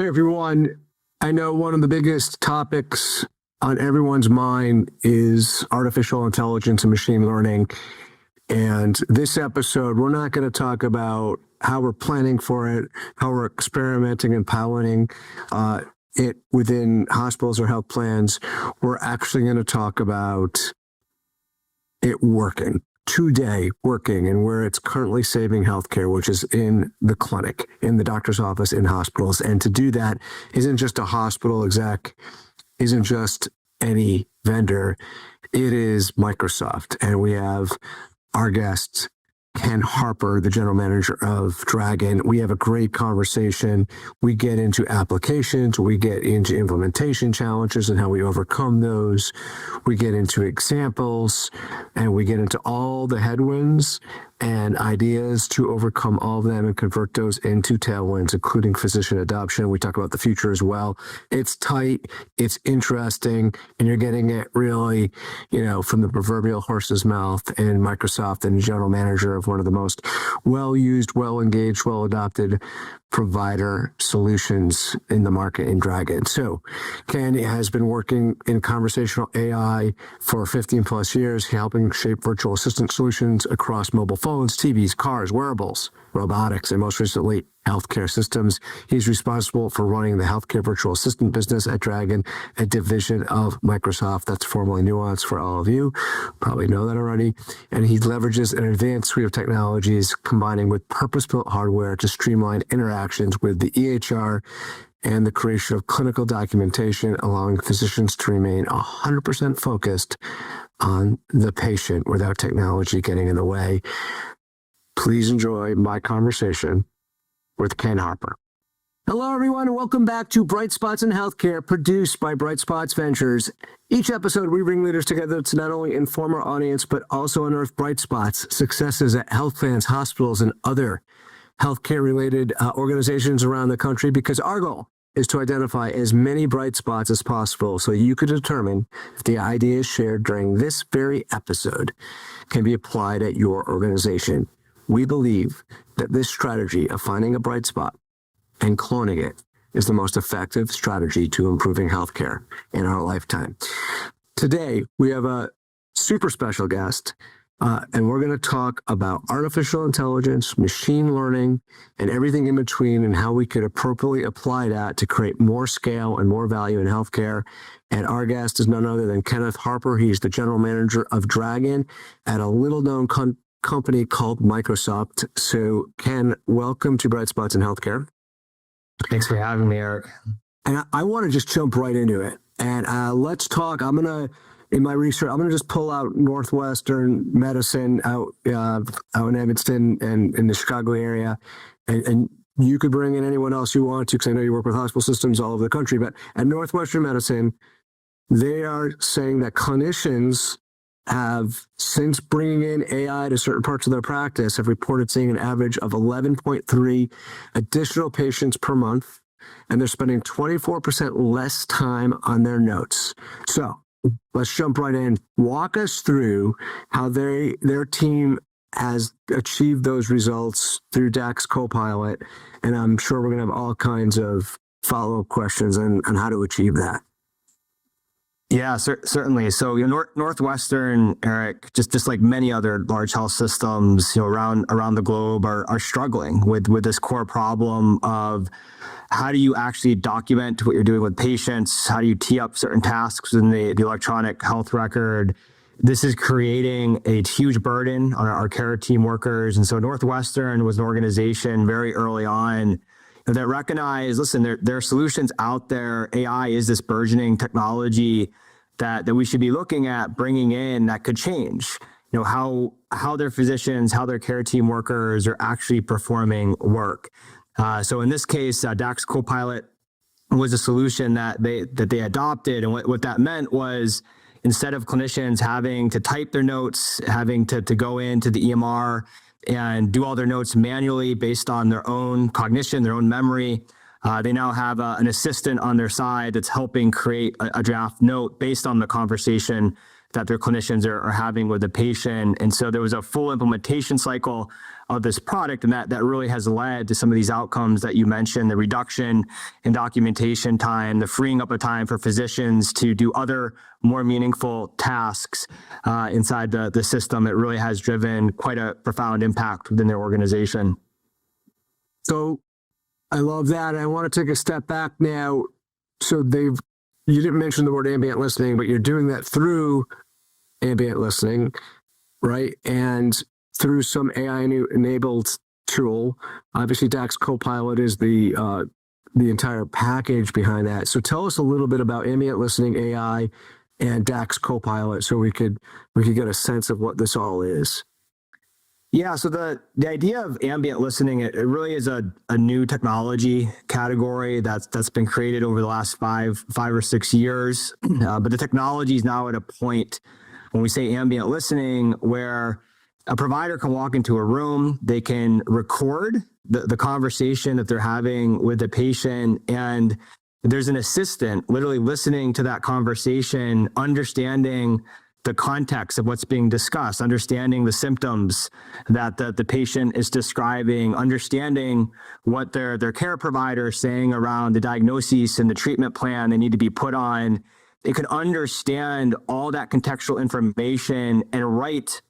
everyone. I know one of the biggest topics on everyone's mind is artificial intelligence and machine learning. And this episode, we're not going to talk about how we're planning for it, how we're experimenting and piloting it within hospitals or health plans. We're actually going to talk about it working today, and where it's currently saving healthcare, which is in the clinic, in the doctor's office, in hospitals. And to do that isn't just a hospital exec, isn't just any vendor. It is Microsoft. And we have our guest, Kenn Harper, the general manager of Dragon. We have a great conversation. We get into applications, we get into implementation challenges and how we overcome those. We get into examples, and we get into all the headwinds and ideas to overcome all of them and convert those into tailwinds, including physician adoption. We talk about the future as well. It's tight, it's interesting, and you're getting it really, from the proverbial horse's mouth. And Microsoft and general manager of one of the most well-used, well-engaged, well-adopted provider solutions in the market in Dragon. So Kenn has been working in conversational AI for 15 plus years, helping shape virtual assistant solutions across mobile phones, TVs, cars, wearables, robotics, and most recently, healthcare systems. He's responsible for running the healthcare virtual assistant business at Dragon, a division of Microsoft. That's formerly Nuance for all of you. Probably know that already. And he leverages an advanced suite of technologies, combining with purpose-built hardware to streamline interactions with the EHR and the creation of clinical documentation, allowing physicians to remain 100% focused on the patient without technology getting in the way. Please enjoy my conversation with Kenn Harper. Hello, everyone, and welcome back to Bright Spots in Healthcare, produced by Bright Spots Ventures. Each episode, we bring leaders together to not only inform our audience, but also unearth bright spots, successes at health plans, hospitals, and other healthcare-related organizations around the country, because our goal is to identify as many bright spots as possible so you could determine if the ideas shared during this very episode can be applied at your organization. We believe that this strategy of finding a bright spot and cloning it is the most effective strategy to improving healthcare in our lifetime. Today, we have a super special guest, and we're going to talk about artificial intelligence, machine learning, and everything in between, and how we could appropriately apply that to create more scale and more value in healthcare. And our guest is none other than Kenneth Harper. He's the general manager of Dragon at a little-known company called Microsoft. So, Kenn, welcome to Bright Spots in Healthcare. Thanks for having me, Eric. And I want to just jump right into it. And let's talk. In my research, I'm going to just pull out Northwestern Medicine out in Evanston and in the Chicago area. And you could bring in anyone else you want to, because I know you work with hospital systems all over the country. But at Northwestern Medicine, they are saying that clinicians have, since bringing in AI to certain parts of their practice, have reported seeing an average of 11.3 additional patients per month, and they're spending 24% less time on their notes. So let's jump right in. Walk us through how their team has achieved those results through DAX Copilot, and I'm sure we're going to have all kinds of follow-up questions on how to achieve that. Yeah, certainly. So, Northwestern, Eric, just like many other large health systems, around the globe, are struggling with this core problem of how do you actually document what you're doing with patients? How do you tee up certain tasks in the electronic health record? This is creating a huge burden on our care team workers. And so Northwestern was an organization very early on that recognized, listen, there are solutions out there. AI is this burgeoning technology that we should be looking at bringing in that could change, how their physicians, how their care team workers are actually performing work. So in this case, DAX Copilot was a solution that they adopted. And what that meant was, instead of clinicians having to type their notes, having to go into the EMR and do all their notes manually based on their own cognition, their own memory, they now have an assistant on their side that's helping create a draft note based on the conversation that their clinicians are having with the patient. And so there was a full implementation cycle of this product, and that really has led to some of these outcomes that you mentioned, the reduction in documentation time, the freeing up of time for physicians to do other more meaningful tasks inside the system. It really has driven quite a profound impact within their organization. So I love that. I want to take a step back now. So you didn't mention the word ambient listening, but you're doing that through ambient listening, right? And through some AI-enabled tool. Obviously, DAX Copilot is the entire package behind that. So tell us a little bit about ambient listening AI and DAX Copilot, so we could get a sense of what this all is. Yeah, so the idea of ambient listening, it really is a new technology category that's been created over the last five or 6 years. But the technology is now at a point when we say ambient listening where a provider can walk into a room, they can record the conversation that they're having with the patient, and there's an assistant literally listening to that conversation, understanding the context of what's being discussed, understanding the symptoms that the patient is describing, understanding what their care provider is saying around the diagnosis and the treatment plan they need to be put on. They could understand all that contextual information and write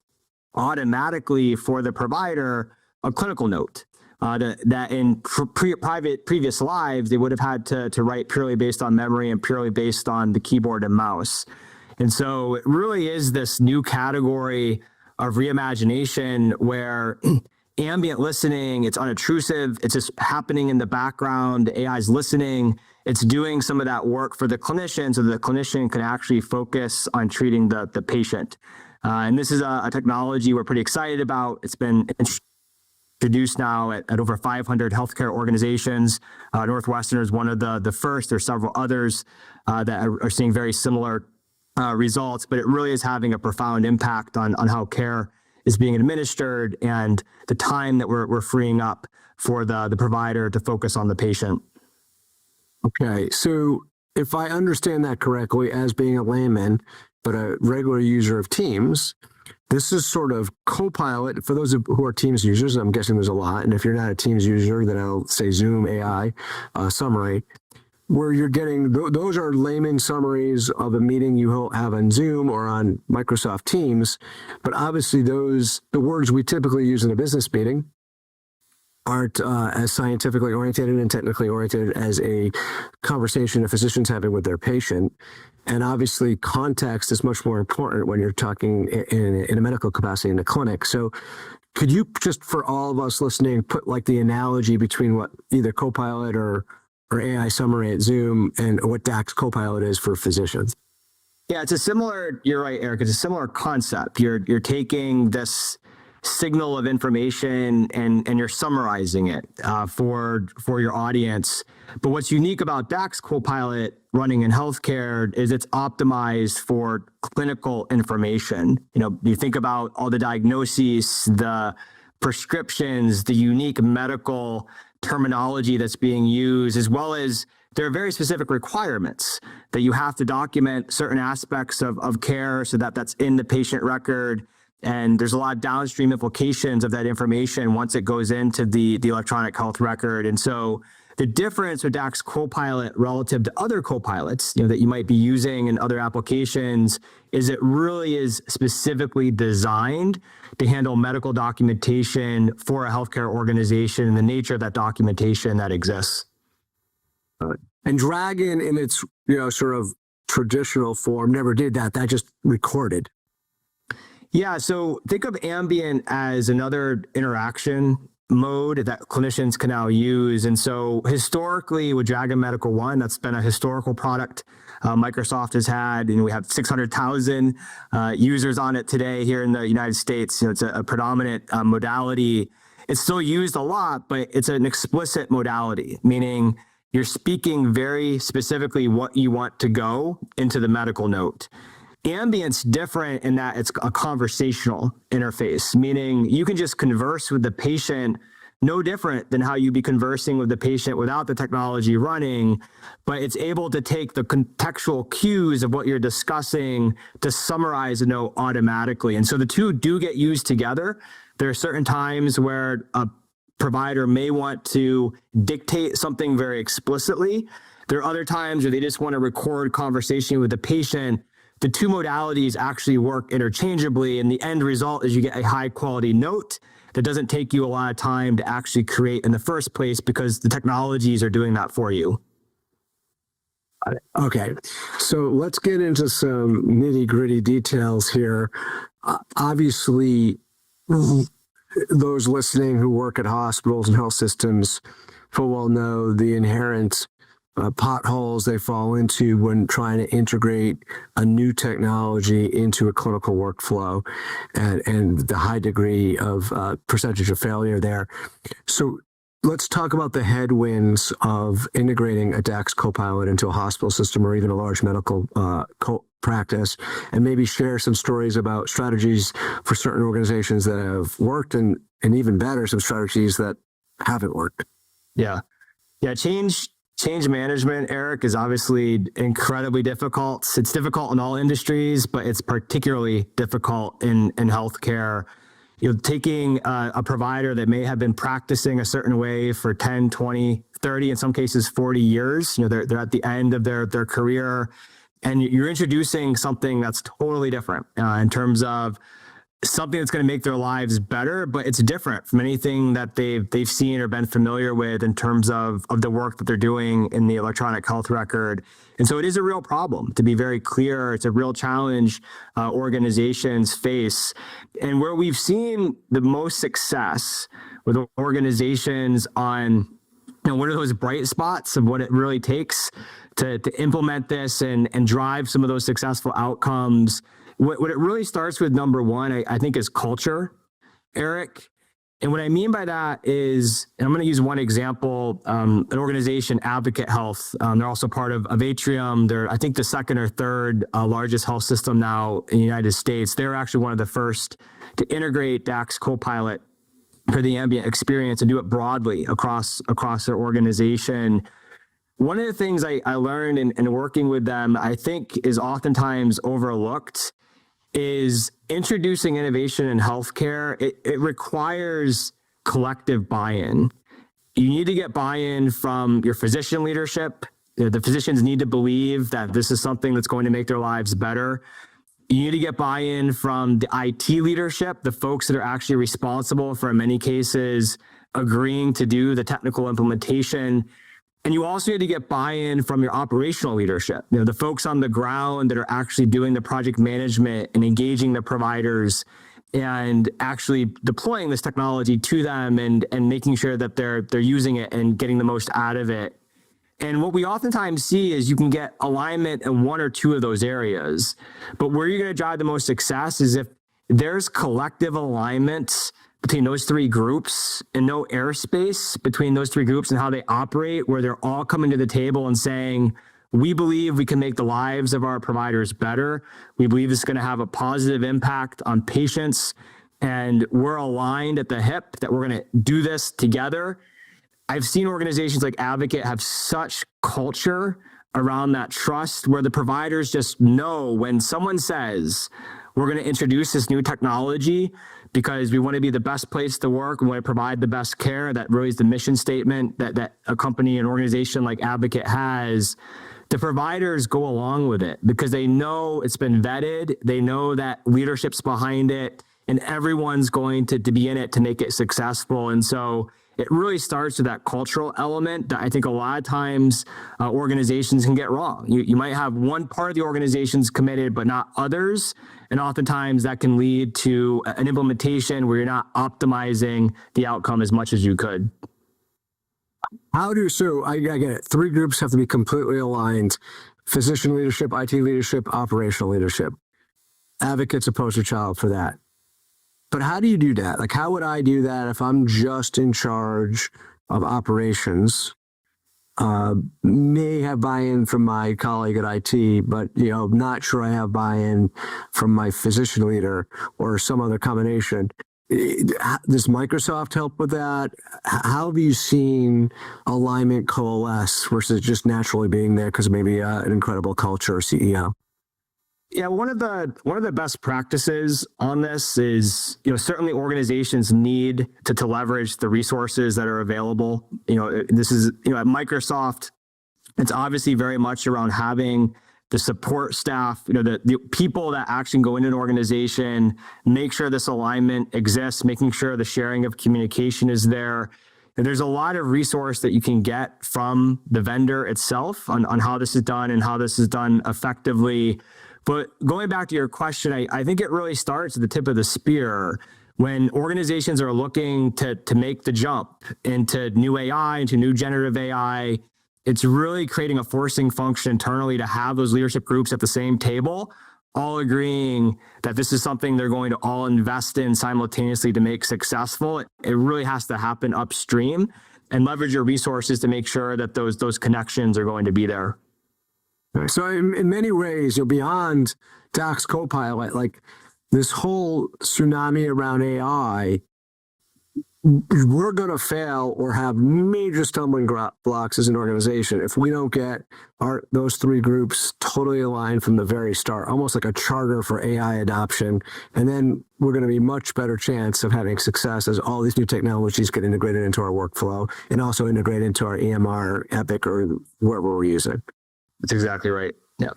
automatically for the provider a clinical note that in previous lives they would have had to write purely based on memory and purely based on the keyboard and mouse. And so it really is this new category of reimagination where ambient listening, it's unobtrusive, it's just happening in the background, the AI is listening, it's doing some of that work for the clinician so the clinician can actually focus on treating the patient. And this is a technology we're pretty excited about. It's been introduced now at over 500 healthcare organizations. Northwestern is one of the first. There's several others that are seeing very similar results, but it really is having a profound impact on how care is being administered and the time that we're freeing up for the provider to focus on the patient. Okay, so if I understand that correctly, as being a layman, but a regular user of Teams, this is sort of Copilot for those who are Teams users. I'm guessing there's a lot. And if you're not a Teams user, then I'll say Zoom AI summary, where you're getting, those are layman summaries of a meeting you will have on Zoom or on Microsoft Teams. But obviously the words we typically use in a business meeting aren't as scientifically oriented and technically oriented as a conversation a physician's having with their patient. And obviously context is much more important when you're talking in a medical capacity in the clinic. So could you just, for all of us listening, put like the analogy between what either Copilot or AI summary at Zoom and what DAX Copilot is for physicians? Yeah, you're right, Eric, it's a similar concept. You're taking this signal of information and you're summarizing it for your audience. But what's unique about DAX Copilot running in healthcare is it's optimized for clinical information. You think about all the diagnoses, the prescriptions, the unique medical terminology that's being used, as well as there are very specific requirements that you have to document certain aspects of care so that that's in the patient record. And there's a lot of downstream implications of that information once it goes into the electronic health record. And so the difference with DAX Copilot relative to other copilots, that you might be using in other applications, is it really is specifically designed to handle medical documentation for a healthcare organization and the nature of that documentation that exists. And Dragon in its sort of traditional form never did that. That just recorded. Yeah, so think of Ambient as another interaction mode that clinicians can now use. And so historically with Dragon Medical One, that's been a historical product Microsoft has had, and we have 600,000 users on it today here in the United States. It's a predominant modality. It's still used a lot, but it's an explicit modality, meaning you're speaking very specifically what you want to go into the medical note. Ambient's different in that it's a conversational interface, meaning you can just converse with the patient no different than how you'd be conversing with the patient without the technology running, but it's able to take the contextual cues of what you're discussing to summarize a note automatically. And so the two do get used together. There are certain times where a provider may want to dictate something very explicitly. There are other times where they just want to record conversation with the patient. The two modalities actually work interchangeably, and the end result is you get a high quality note that doesn't take you a lot of time to actually create in the first place because the technologies are doing that for you. Okay, so let's get into some nitty gritty details here. Obviously, those listening who work at hospitals and health systems full well know the inherent potholes they fall into when trying to integrate a new technology into a clinical workflow, and the high degree of percentage of failure there. So let's talk about the headwinds of integrating a DAX Copilot into a hospital system or even a large medical practice, and maybe share some stories about strategies for certain organizations that have worked, and even better, some strategies that haven't worked. Yeah. Change management, Eric, is obviously incredibly difficult. It's difficult in all industries, but it's particularly difficult in healthcare. Taking a provider that may have been practicing a certain way for 10, 20, 30, in some cases 40 years, they're at the end of their career, and you're introducing something that's totally different in terms of something that's going to make their lives better, but it's different from anything that they've seen or been familiar with in terms of the work that they're doing in the electronic health record. And so it is a real problem, to be very clear. It's a real challenge organizations face. And where we've seen the most success with organizations on what are those bright spots of what it really takes to implement this and drive some of those successful outcomes. What it really starts with, number one, I think, is culture, Eric. And what I mean by that is, and I'm going to use one example, an organization, Advocate Health. They're also part of Atrium. They're, I think, the second or third largest health system now in the United States. They're actually one of the first to integrate DAX Copilot for the Ambient experience and do it broadly across their organization. One of the things I learned in working with them, I think, is oftentimes overlooked, is introducing innovation in healthcare. It requires collective buy-in. You need to get buy-in from your physician leadership. The physicians need to believe that this is something that's going to make their lives better. You need to get buy-in from the IT leadership, the folks that are actually responsible for, in many cases, agreeing to do the technical implementation. And you also need to get buy-in from your operational leadership, the folks on the ground that are actually doing the project management and engaging the providers and actually deploying this technology to them and making sure that they're using it and getting the most out of it. And what we oftentimes see is you can get alignment in one or two of those areas, but where you're going to drive the most success is if there's collective alignment between those three groups and no airspace between those three groups and how they operate, where they're all coming to the table and saying, we believe we can make the lives of our providers better. We believe this is going to have a positive impact on patients, and we're aligned at the hip that we're going to do this together. I've seen organizations like Advocate have such culture around that trust, where the providers just know when someone says, we're going to introduce this new technology because we want to be the best place to work, we want to provide the best care. That really is the mission statement that a company, an organization like Advocate has. The providers go along with it because they know it's been vetted. They know that leadership's behind it, and everyone's going to be in it to make it successful. And so it really starts with that cultural element that I think a lot of times organizations can get wrong. You might have one part of the organization's committed, but not others. And oftentimes that can lead to an implementation where you're not optimizing the outcome as much as you could. So I get it. Three groups have to be completely aligned: physician leadership, IT leadership, operational leadership. Advocate's a poster child for that. But how do you do that? Like, how would I do that if I'm just in charge of operations? May have buy-in from my colleague at IT, but not sure I have buy-in from my physician leader or some other combination. Does Microsoft help with that? How have you seen alignment coalesce versus just naturally being there because maybe an incredible culture or CEO? Yeah, one of the best practices on this is, certainly organizations need to leverage the resources that are available. This is, at Microsoft, it's obviously very much around having the support staff, the people that actually go into an organization, make sure this alignment exists, making sure the sharing of communication is there. And there's a lot of resource that you can get from the vendor itself on how this is done and how this is done effectively. But going back to your question, I think it really starts at the tip of the spear when organizations are looking to make the jump into new AI, into new generative AI. It's really creating a forcing function internally to have those leadership groups at the same table, all agreeing that this is something they're going to all invest in simultaneously to make successful. It really has to happen upstream and leverage your resources to make sure that those connections are going to be there. So in many ways, beyond DAX Copilot, like this whole tsunami around AI, we're going to fail or have major stumbling blocks as an organization if we don't get those three groups totally aligned from the very start, almost like a charter for AI adoption. And then we're going to be much better chance of having success as all these new technologies get integrated into our workflow and also integrate into our EMR, Epic, or wherever we're using. That's exactly right. Yeah.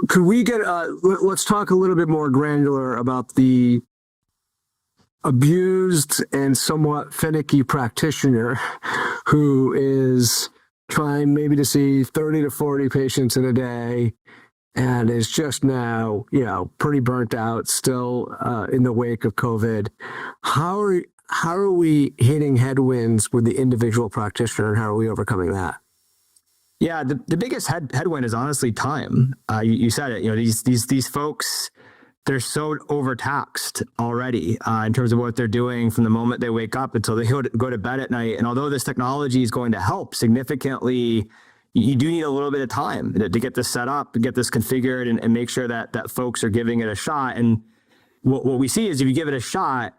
Could we get, let's talk a little bit more granular about the abused and somewhat finicky practitioner who is trying maybe to see 30 to 40 patients in a day and is just now, pretty burnt out, still in the wake of COVID. How are we hitting headwinds with the individual practitioner, and how are we overcoming that? Yeah, the biggest headwind is honestly time. You said it. These folks, they're so overtaxed already in terms of what they're doing from the moment they wake up until they go to bed at night. And although this technology is going to help significantly, you do need a little bit of time to get this set up, to get this configured, and make sure that folks are giving it a shot. And what we see is if you give it a shot,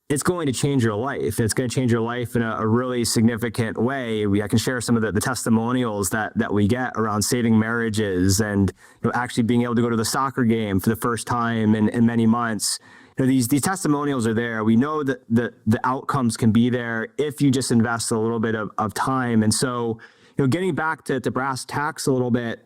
it's going to change your life. It's going to change your life in a really significant way. I can share some of the testimonials that we get around saving marriages and actually being able to go to the soccer game for the first time in many months. These testimonials are there. We know that the outcomes can be there if you just invest a little bit of time. And so, getting back to brass tacks a little bit,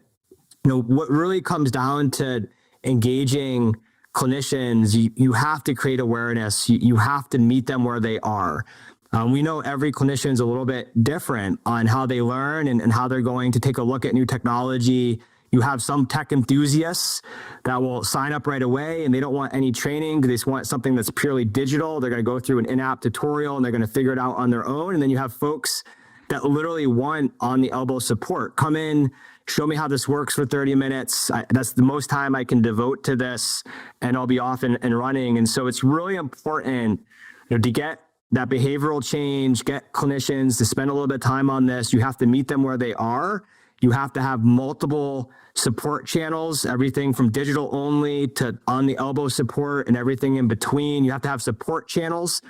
what really comes down to engaging clinicians, you have to create awareness. You have to meet them where they are. We know every clinician is a little bit different on how they learn and how they're going to take a look at new technology. You have some tech enthusiasts that will sign up right away and they don't want any training. They just want something that's purely digital. They're going to go through an in-app tutorial and they're going to figure it out on their own. And then you have folks that literally want on-the-elbow support. Come in, show me how this works for 30 minutes. That's the most time I can devote to this, and I'll be off and running. And so it's really important to get that behavioral change, get clinicians to spend a little bit of time on this. You have to meet them where they are. You have to have multiple support channels, everything from digital only to on-the-elbow support and everything in between. You have to have support channels,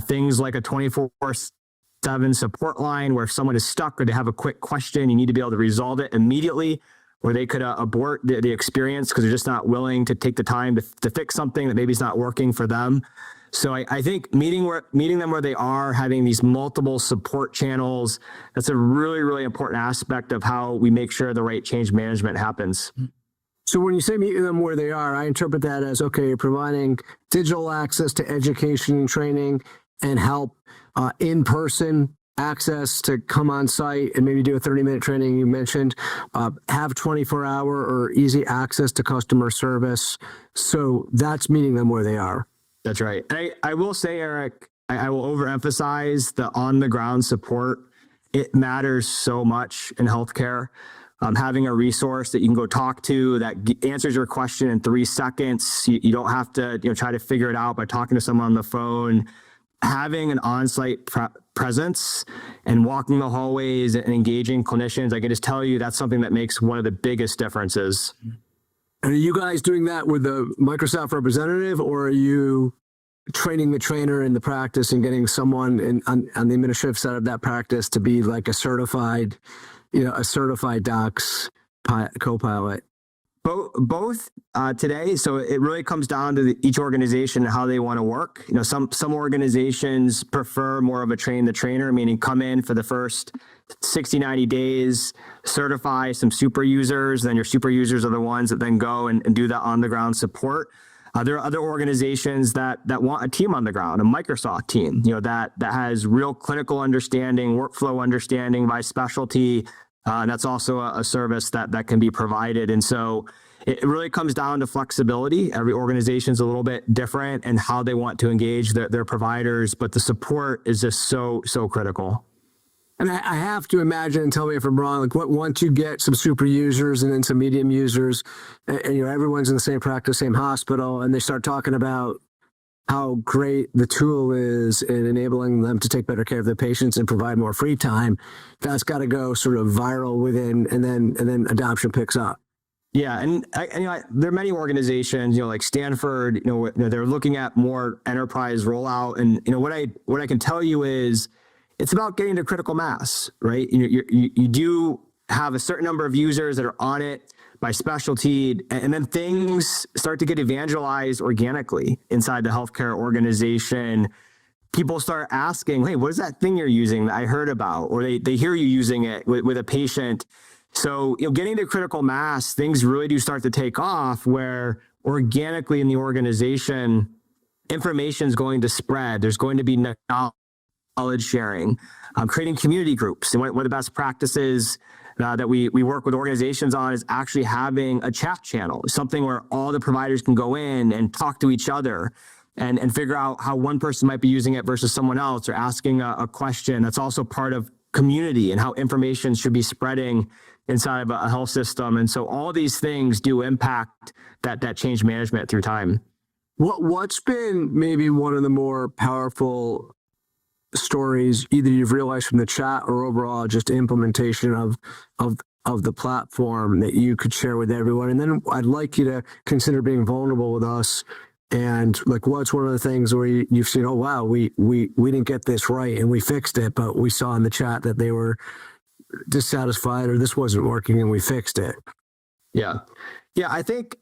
things like a 24/7 support line where if someone is stuck or they have a quick question, you need to be able to resolve it immediately, or they could abort the experience because they're just not willing to take the time to fix something that maybe is not working for them. So I think meeting them where they are, having these multiple support channels, that's a really, really important aspect of how we make sure the right change management happens. So when you say meet them where they are, I interpret that as, okay, you're providing digital access to education and training and help, in-person access to come on site and maybe do a 30-minute training you mentioned, have 24-hour or easy access to customer service. So that's meeting them where they are. That's right. I will say, Eric, I will overemphasize the on-the-ground support. It matters so much in healthcare. Having a resource that you can go talk to that answers your question in 3 seconds. You don't have to try to figure it out by talking to someone on the phone. Having an on-site presence and walking the hallways and engaging clinicians, I can just tell you that's something that makes one of the biggest differences. And are you guys doing that with the Microsoft representative, or are you training the trainer in the practice and getting someone on the administrative side of that practice to be like a certified DAX Copilot? Both today. So it really comes down to each organization and how they want to work. Some organizations prefer more of a train the trainer, meaning come in for the first 60, 90 days, certify some super users, then your super users are the ones that then go and do that on the ground support. There are other organizations that want a team on the ground, a Microsoft team, that has real clinical understanding, workflow understanding by specialty. And that's also a service that can be provided. And so it really comes down to flexibility. Every organization is a little bit different and how they want to engage their providers, but the support is just so critical. And I have to imagine, and tell me if I'm wrong, like once you get some super users and then some medium users, and everyone's in the same practice, same hospital, and they start talking about how great the tool is in enabling them to take better care of their patients and provide more free time, that's got to go sort of viral within, and then adoption picks up. Yeah, and there are many organizations, like Stanford, they're looking at more enterprise rollout, and what I can tell you is it's about getting to critical mass, right? You do have a certain number of users that are on it by specialty, and then things start to get evangelized organically inside the healthcare organization. People start asking, hey, what is that thing you're using that I heard about? Or they hear you using it with a patient. So, getting to critical mass, things really do start to take off where organically in the organization, information is going to spread. There's going to be knowledge sharing, creating community groups. And one of the best practices that we work with organizations on is actually having a chat channel, something where all the providers can go in and talk to each other and figure out how one person might be using it versus someone else, or asking a question. That's also part of community and how information should be spreading inside of a health system. And so all these things do impact that change management through time. What's been maybe one of the more powerful stories either you've realized from the chat or overall just implementation of the platform that you could share with everyone? And then I'd like you to consider being vulnerable with us, and like, what's one of the things where you've seen, oh wow, we didn't get this right and we fixed it, but we saw in the chat that they were dissatisfied or this wasn't working and we fixed it? Yeah, I think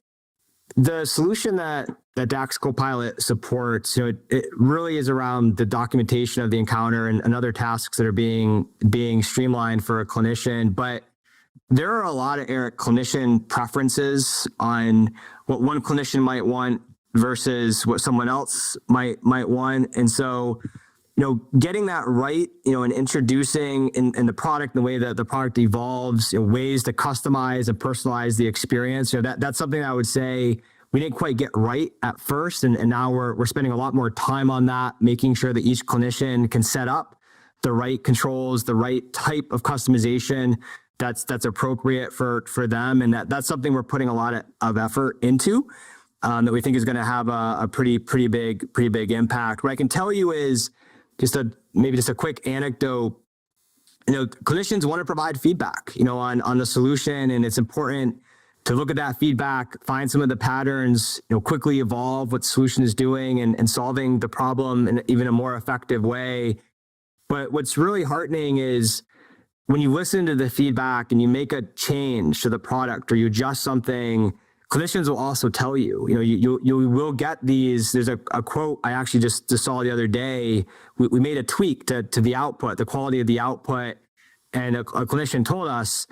the solution that DAX Copilot supports, it really is around the documentation of the encounter and other tasks that are being streamlined for a clinician. But there are a lot of, Eric, clinician preferences on what one clinician might want versus what someone else might want. And so, getting that right, and introducing in the product, the way that the product evolves, ways to customize and personalize the experience, that's something I would say we didn't quite get right at first. And now we're spending a lot more time on that, making sure that each clinician can set up the right controls, the right type of customization that's appropriate for them. And that's something we're putting a lot of effort into, that we think is going to have a pretty big impact. What I can tell you is just a quick anecdote. Clinicians want to provide feedback, on the solution, and it's important to look at that feedback, find some of the patterns, quickly evolve what the solution is doing and solving the problem in even a more effective way. But what's really heartening is when you listen to the feedback and you make a change to the product or you adjust something, clinicians will also tell you. You will get these. There's a quote I actually just saw the other day. We made a tweak to the output, the quality of the output, and a clinician told us,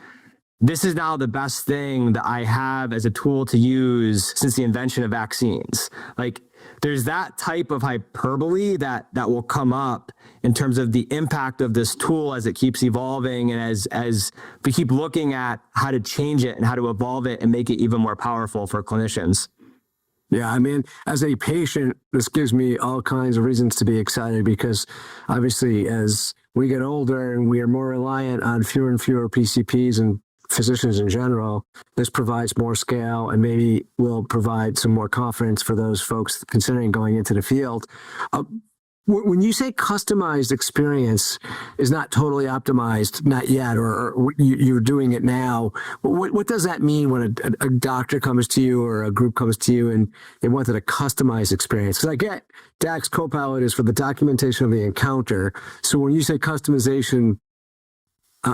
this is now the best thing that I have as a tool to use since the invention of vaccines. Like, there's that type of hyperbole that will come up in terms of the impact of this tool as it keeps evolving, and as we keep looking at how to change it and how to evolve it and make it even more powerful for clinicians. Yeah, I mean, as a patient, this gives me all kinds of reasons to be excited, because obviously as we get older and we are more reliant on fewer and fewer PCPs and physicians in general, this provides more scale and maybe will provide some more confidence for those folks considering going into the field. When you say customized experience is not totally optimized, not yet, or you're doing it now, what does that mean when a doctor comes to you or a group comes to you and they wanted a customized experience? Because I get DAX Copilot is for the documentation of the encounter. So when you say customization,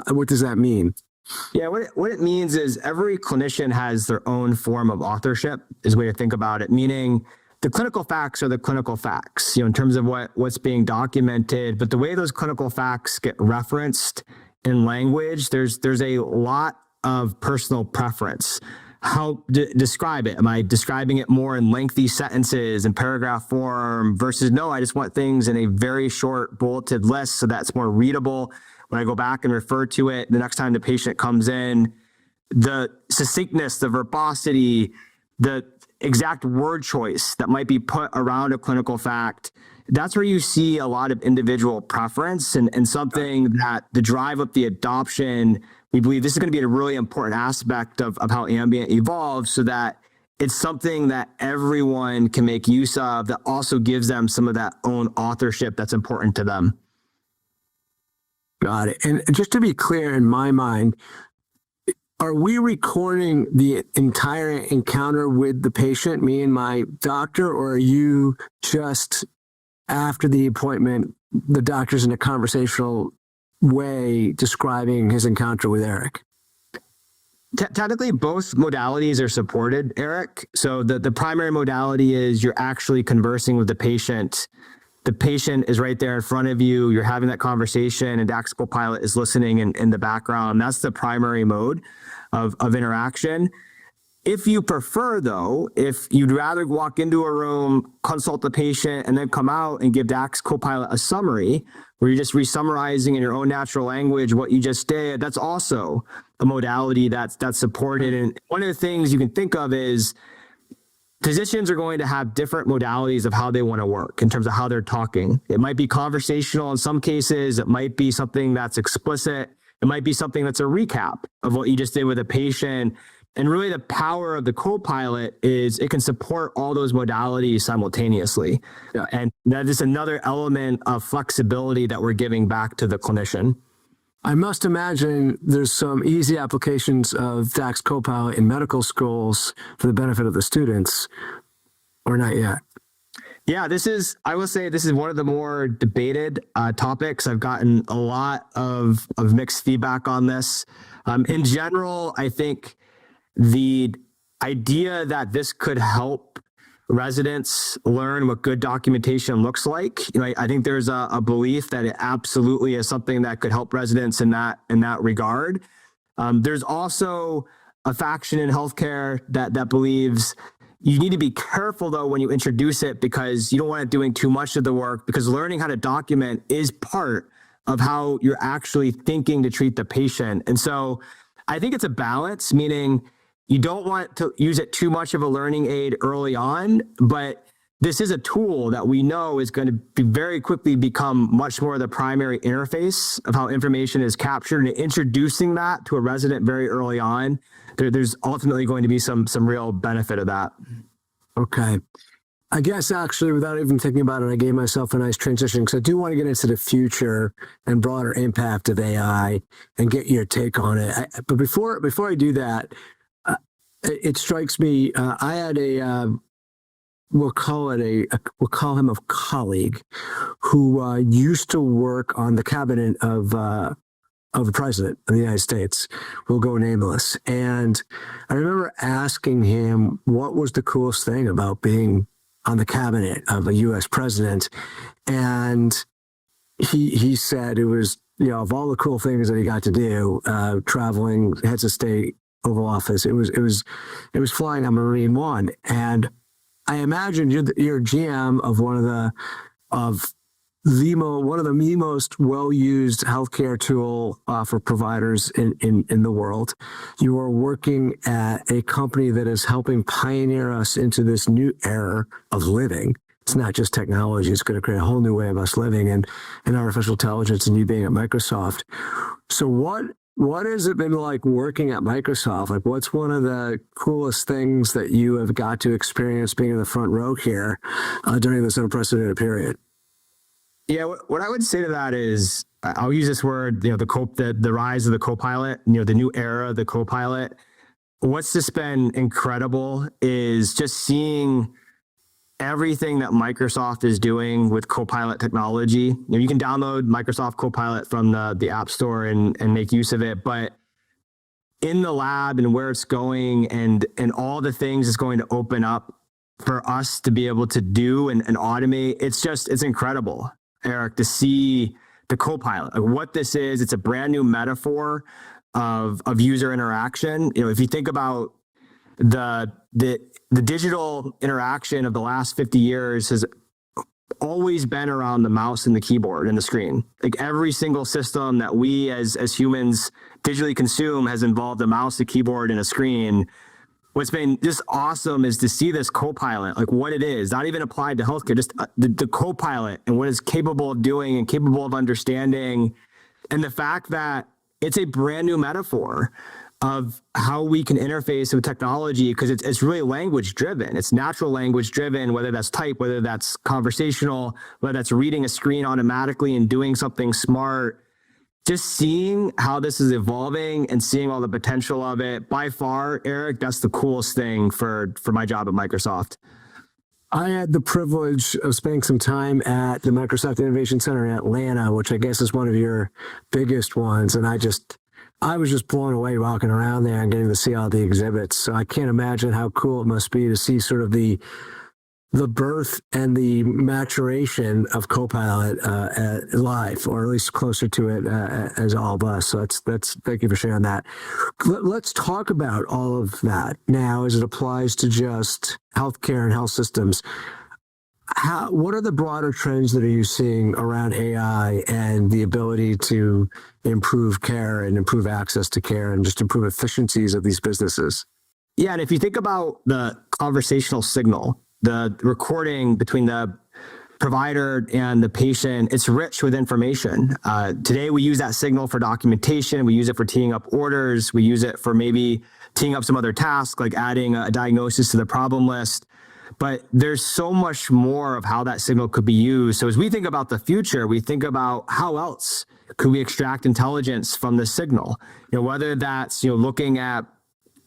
what does that mean? Yeah, what it means is every clinician has their own form of authorship, is the way to think about it, meaning the clinical facts are the clinical facts, in terms of what's being documented, but the way those clinical facts get referenced in language, there's a lot of personal preference. How describe it? Am I describing it more in lengthy sentences and paragraph form versus no, I just want things in a very short bulleted list so that's more readable. When I go back and refer to it the next time the patient comes in, the succinctness, the verbosity, the exact word choice that might be put around a clinical fact, that's where you see a lot of individual preference and something that to drive up the adoption, we believe this is going to be a really important aspect of how Ambient evolves so that it's something that everyone can make use of that also gives them some of that own authorship that's important to them. Got it. And just to be clear in my mind, are we recording the entire encounter with the patient, me and my doctor, or are you just after the appointment, the doctor's in a conversational way describing his encounter with Eric? Technically, both modalities are supported, Eric. So the primary modality is you're actually conversing with the patient. The patient is right there in front of you. You're having that conversation and DAX Copilot is listening in the background. That's the primary mode of interaction. If you prefer, though, if you'd rather walk into a room, consult the patient, and then come out and give DAX Copilot a summary, where you're just re-summarizing in your own natural language what you just did, that's also a modality that's supported. And one of the things you can think of is physicians are going to have different modalities of how they want to work in terms of how they're talking. It might be conversational in some cases. It might be something that's explicit. It might be something that's a recap of what you just did with a patient. And really the power of the Copilot is it can support all those modalities simultaneously. Yeah. And that is another element of flexibility that we're giving back to the clinician. I must imagine there's some easy applications of DAX Copilot in medical schools for the benefit of the students, or not yet. Yeah, I will say this is one of the more debated topics. I've gotten a lot of mixed feedback on this. In general, I think the idea that this could help residents learn what good documentation looks like, I think there's a belief that it absolutely is something that could help residents in that regard. There's also a faction in healthcare that believes you need to be careful, though, when you introduce it because you don't want it doing too much of the work, because learning how to document is part of how you're actually thinking to treat the patient. And so I think it's a balance, meaning you don't want to use it too much of a learning aid early on, but this is a tool that we know is going to be very quickly become much more the primary interface of how information is captured, and introducing that to a resident very early on, there's ultimately going to be some real benefit of that. Okay. I guess actually, without even thinking about it, I gave myself a nice transition because I do want to get into the future and broader impact of AI and get your take on it. But before I do that, it strikes me, I had we'll call him a colleague who used to work on the cabinet of the president of the United States. We'll go nameless. And I remember asking him what was the coolest thing about being on the cabinet of a U.S. president. And he said it was, of all the cool things that he got to do, traveling heads of state, Oval Office, it was flying on Marine One. And I imagine you're GM of one of the most well-used healthcare tool for providers in the world. You are working at a company that is helping pioneer us into this new era of living. It's not just technology. It's going to create a whole new way of us living and artificial intelligence and you being at Microsoft. So what has it been like working at Microsoft? Like, what's one of the coolest things that you have got to experience being in the front row here during this unprecedented period? Yeah, what I would say to that is, I'll use this word, the rise of the Copilot, the new era of the Copilot. What's just been incredible is just seeing everything that Microsoft is doing with Copilot technology. You can download Microsoft Copilot from the App Store and make use of it, but in the lab and where it's going and all the things it's going to open up for us to be able to do and automate, it's incredible, Eric, to see the Copilot. Like what this is, it's a brand new metaphor of user interaction. If you think about the digital interaction of the last 50 years has always been around the mouse and the keyboard and the screen. Like every single system that we as humans digitally consume has involved a mouse, a keyboard, and a screen. What's been just awesome is to see this Copilot, like what it is, not even applied to healthcare, just the Copilot and what it's capable of doing and capable of understanding. And the fact that it's a brand new metaphor of how we can interface with technology, because it's really language driven. It's natural language driven, whether that's type, whether that's conversational, whether that's reading a screen automatically and doing something smart. Just seeing how this is evolving and seeing all the potential of it, by far, Eric, that's the coolest thing for my job at Microsoft. I had the privilege of spending some time at the Microsoft Innovation Center in Atlanta, which I guess is one of your biggest ones. And I was just blown away walking around there and getting to see all the exhibits. So I can't imagine how cool it must be to see sort of the birth and the maturation of Copilot live, or at least closer to it as all of us. So that's thank you for sharing that. Let's talk about all of that now as it applies to just healthcare and health systems. What are the broader trends that are you seeing around AI and the ability to improve care and improve access to care and just improve efficiencies of these businesses? Yeah, and if you think about the conversational signal, the recording between the provider and the patient, it's rich with information. Today, we use that signal for documentation. We use it for teeing up orders. We use it for maybe teeing up some other task, like adding a diagnosis to the problem list. But there's so much more of how that signal could be used. So as we think about the future, we think about how else could we extract intelligence from the signal? Whether that's looking at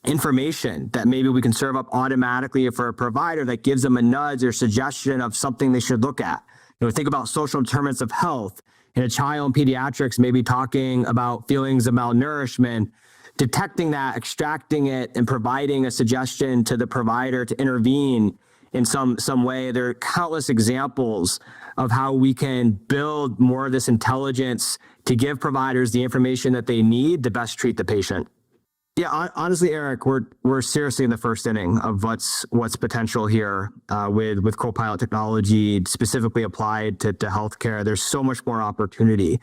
information that maybe we can serve up automatically for a provider that gives them a nudge or suggestion of something they should look at. Think about social determinants of health. In a child in pediatrics, maybe talking about feelings of malnourishment, detecting that, extracting it, and providing a suggestion to the provider to intervene in some way. There are countless examples of how we can build more of this intelligence to give providers the information that they need to best treat the patient. Yeah, honestly, Eric, we're seriously in the first inning of what's potential here with Copilot technology specifically applied to healthcare. There's so much more opportunity.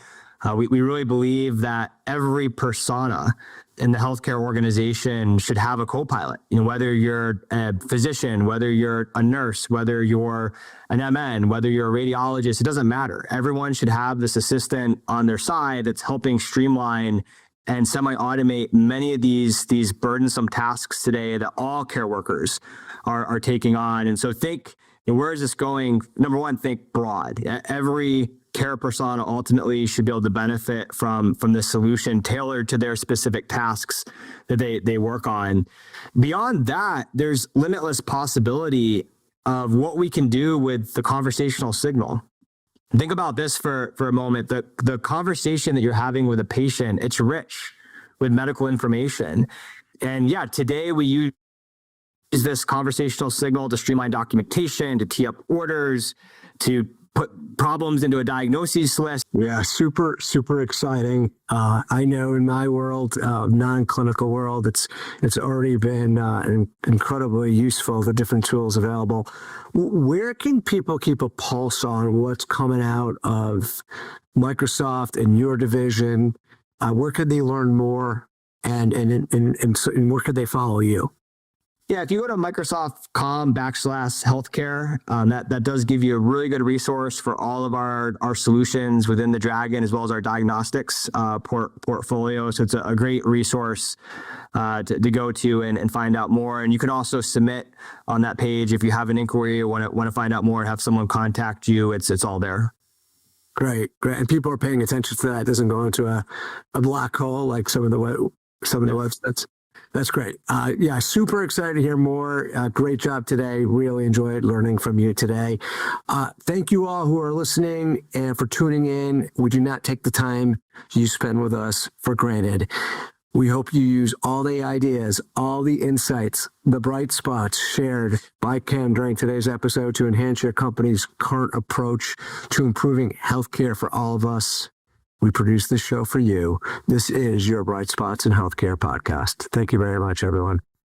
We really believe that every persona in the healthcare organization should have a Copilot. Whether you're a physician, whether you're a nurse, whether you're an MN, whether you're a radiologist, it doesn't matter. Everyone should have this assistant on their side that's helping streamline and semi-automate many of these burdensome tasks today that all care workers are taking on. And so think, where is this going? Number one, think broad. Every care persona ultimately should be able to benefit from this solution tailored to their specific tasks that they work on. Beyond that, there's limitless possibility of what we can do with the conversational signal. Think about this for a moment. The conversation that you're having with a patient, it's rich with medical information. And yeah, today we use this conversational signal to streamline documentation, to tee up orders, to put problems into a diagnosis list. Yeah, super, super exciting. I know in my world, non-clinical world, it's already been incredibly useful, the different tools available. Where can people keep a pulse on what's coming out of Microsoft and your division? Where could they learn more and where could they follow you? Yeah, if you go to Microsoft.com/healthcare, that does give you a really good resource for all of our solutions within the Dragon, as well as our diagnostics portfolio. So it's a great resource to go to and find out more. And you can also submit on that page if you have an inquiry or want to find out more, have someone contact you. It's all there. Great. And people are paying attention to that. It doesn't go into a black hole like some of the websites. That's great. Yeah, super excited to hear more. Great job today. Really enjoyed learning from you today. Thank you all who are listening and for tuning in. We do not take the time you spend with us for granted. We hope you use all the ideas, all the insights, the bright spots shared by Kenn during today's episode to enhance your company's current approach to improving healthcare for all of us. We produce this show for you. This is your Bright Spots in Healthcare podcast. Thank you very much, everyone.